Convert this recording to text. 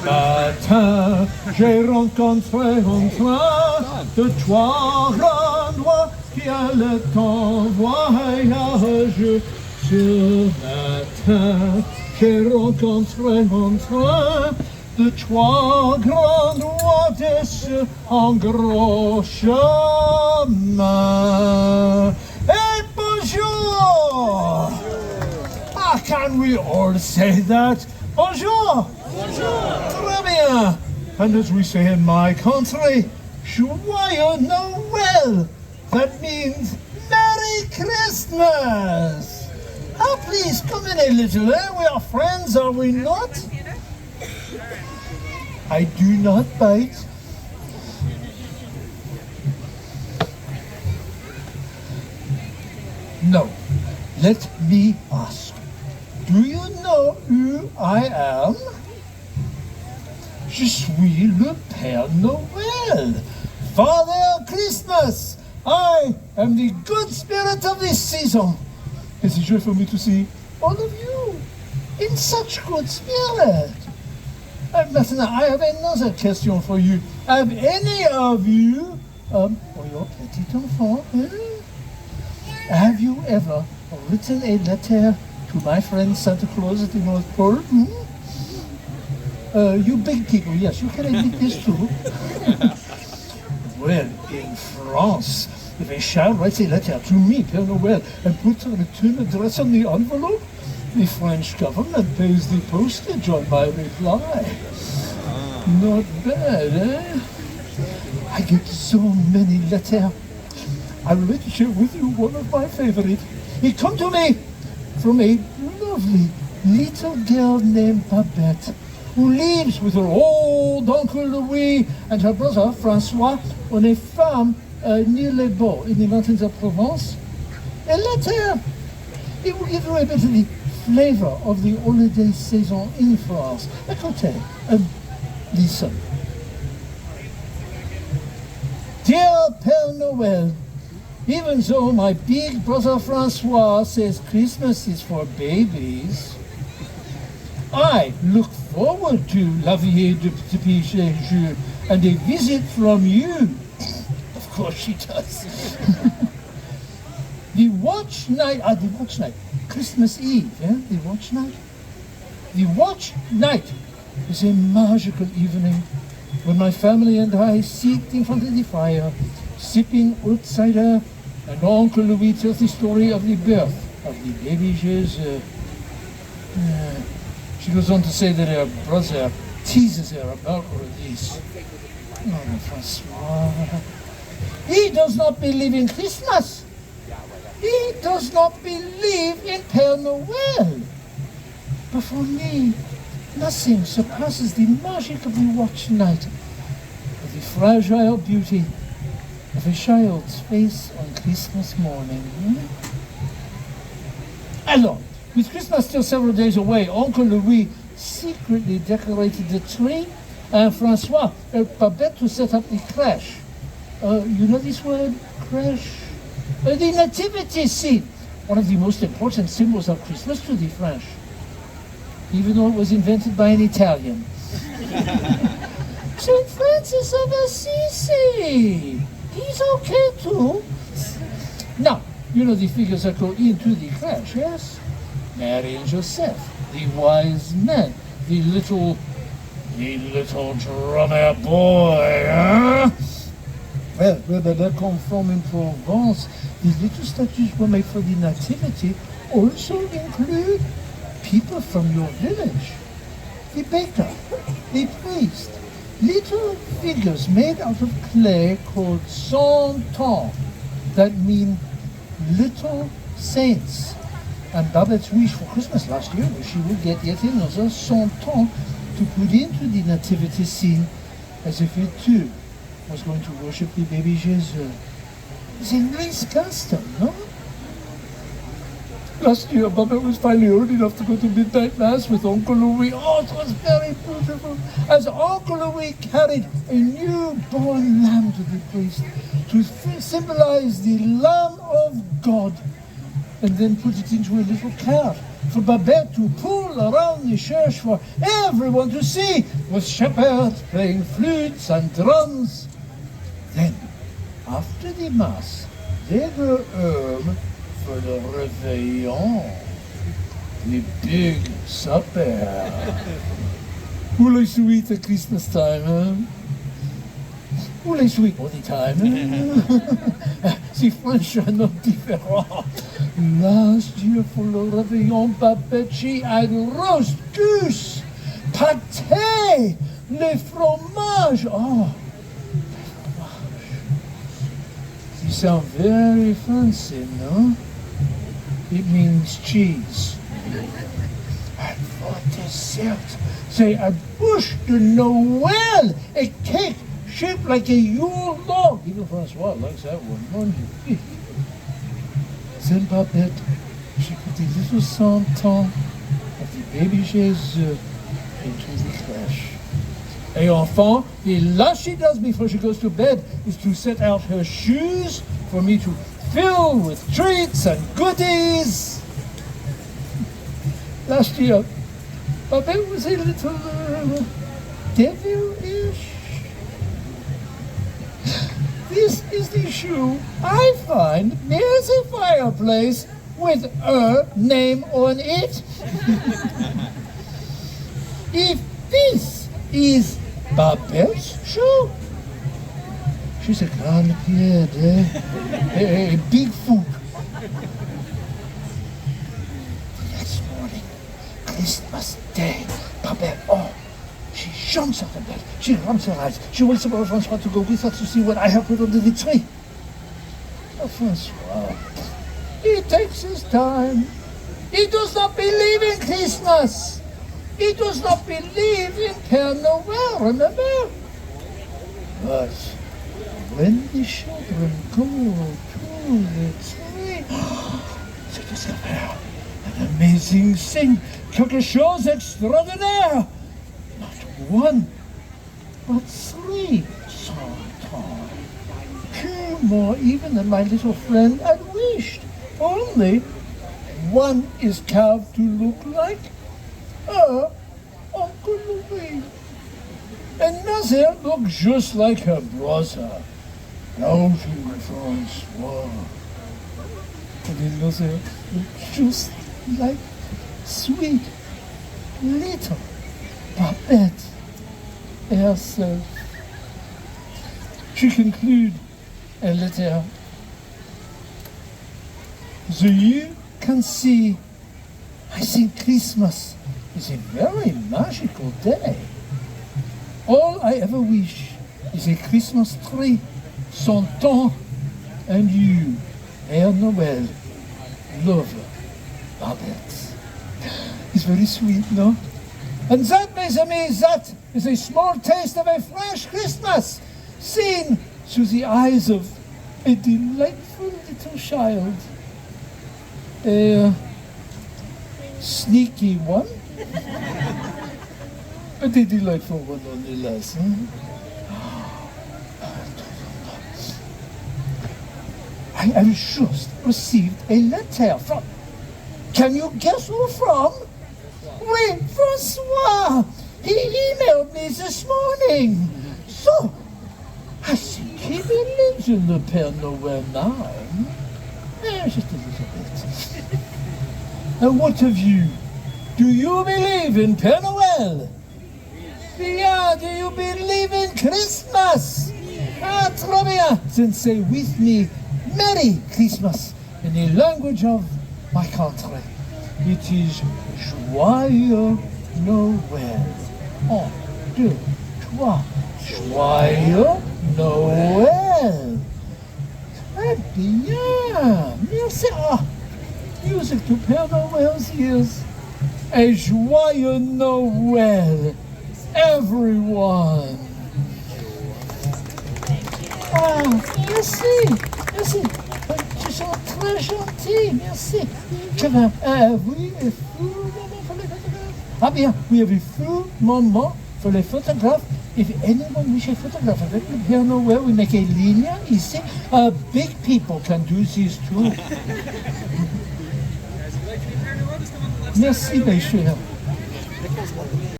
Matin, j'ai rencontré en train de trois grands doigts qui allaient en voyage. Ce matin, j'ai rencontré en train de trois grands doigts en gros chemin. Hey, bonjour! Ah, can we all say that? Bonjour! Très bien! And as we say in my country, Joyeux Noel! That means Merry Christmas! Oh, please, come in a little, eh? We are friends, are we not? I do not bite. No, let me ask. Do you know who I am? Je suis le Père Noel, Father Christmas. I am the good spirit of this season. It's a joy for me to see all of you in such good spirit. Maintenant, I have another question for you. Have any of you, or your petit enfant, have you ever written a letter to my friend Santa Claus at the North Pole? You big people, yes, you can admit this too. Well, in France, if a child writes a letter to me, Pere Noel, and puts a return address on the envelope, the French government pays the postage on my reply. Not bad, eh? I get so many letters. I would like to share with you one of my favorite. It come to me from a lovely little girl named Babette, who lives with her old Uncle Louis and her brother Francois on a farm near Les Baux in the mountains of Provence. A letter. It will give you a bit of the flavor of the holiday season in France. Écoutez, listen. Dear Père Noël, even though my big brother Francois says Christmas is for babies, I look forward to La Vie de Petit Jésus and a visit from you. Of course she does. The watch night, Christmas Eve, yeah? The watch night? The watch night is a magical evening when my family and I sit in front of the fire, sipping oat cider, and Uncle Louis tells the story of the birth of the baby Jesus. She goes on to say that her brother teases her about all this. Oh, Francois. He does not believe in Christmas. He does not believe in Père Noel. But for me, nothing surpasses the magic of the watch night, of the fragile beauty of a child's face on Christmas morning. Alors, with Christmas still several days away, Uncle Louis secretly decorated the tree, and Francois and Babette to set up the crèche. You know this word, crèche? The nativity scene, one of the most important symbols of Christmas to the French, even though it was invented by an Italian. St. Francis of Assisi, he's okay too. Now, you know the figures that go into the crèche, yes? Mary and Joseph, the wise men, the little drummer boy, huh? Well, where they come from in Provence, these little statues were made for the nativity also include people from your village. The baker, the priest, little figures made out of clay called santons, that mean little saints. And Babette's wish for Christmas last year was she would get yet another santon to put into the nativity scene, as if it too was going to worship the baby Jesus. It's a nice custom, no? Last year, Babette was finally old enough to go to midnight mass with Uncle Louis. Oh, it was very beautiful. As Uncle Louis carried a newborn lamb to the priest to symbolize the Lamb of God, and then put it into a little cart for Babette to pull around the church for everyone to see, with shepherds playing flutes and drums. Then, after the Mass, they go home for the Réveillon, the big supper. Who likes to eat at Christmas time, huh? Who likes to eat all the time, huh? See, French are not different. Last year for the Réveillon, Babette, she had roast goose, pâté, le fromage. Oh, le fromage. You sound very fancy, no? It means cheese. And for dessert, say a bûche de Noël, a cake shaped like a Yule log. Even Francois likes that one, mon Dieu. Then Babette, she put the little santon of the baby Jesus into the crèche. Et enfant, the last she does before she goes to bed is to set out her shoes for me to fill with treats and goodies. Last year, Babette was a little devilish. This is the shoe I find near the fireplace with her name on it. If this is Babette's shoe, she's a grande pied, a big foot. The next morning, Christmas Day, Babette, oh, she jumps out of bed, she rubs her eyes, she wakes up Francois to go with her to see what I have put under the tree. Oh, Francois, he takes his time. He does not believe in Christmas. He does not believe in Pere Noel, remember? But when the children go to the tree, they discover an amazing thing, quelque chose extraordinaire. Not one, but 3 sometimes. Two more even than my little friend had wished. Only one is carved to look like her Uncle Louis. Another looks just like her brother, Longy Francois. And another looks just like sweet little Babette herself. She concludes a letter. So you can see, I think Christmas is a very magical day. All I ever wish is a Christmas tree, Santon, and you, Pere Noel, lover, Babette. It's very sweet, no? And that, mes amis, that is a small taste of a French Christmas, seen through the eyes of a delightful little child. A sneaky one, but a delightful one nonetheless. I have just received a letter from, can you guess who from? Oui, Francois! He emailed me this morning. So, I think he believes in the Pere Noel now. Just a little bit. And what of you? Do you believe in Pere Noel? Bien, do you believe in Christmas? Ah, très bien. Then say with me, Merry Christmas, in the language of my country. It is Joyeux Noël. 1, 2, 3. Joyeux Noël. Très bien. Merci. Ah, music to Pere Noel's ears. A Joyeux Noël, everyone. Ah, merci. Merci. Tu sont très gentils. Merci. Oui, a full moment for les photographes. Ah bien, we have a full moment for les photographes. If anyone wishes a photograph avec le Père Noël, we make a ligne ici. Big people can do this too. Merci, mes chers.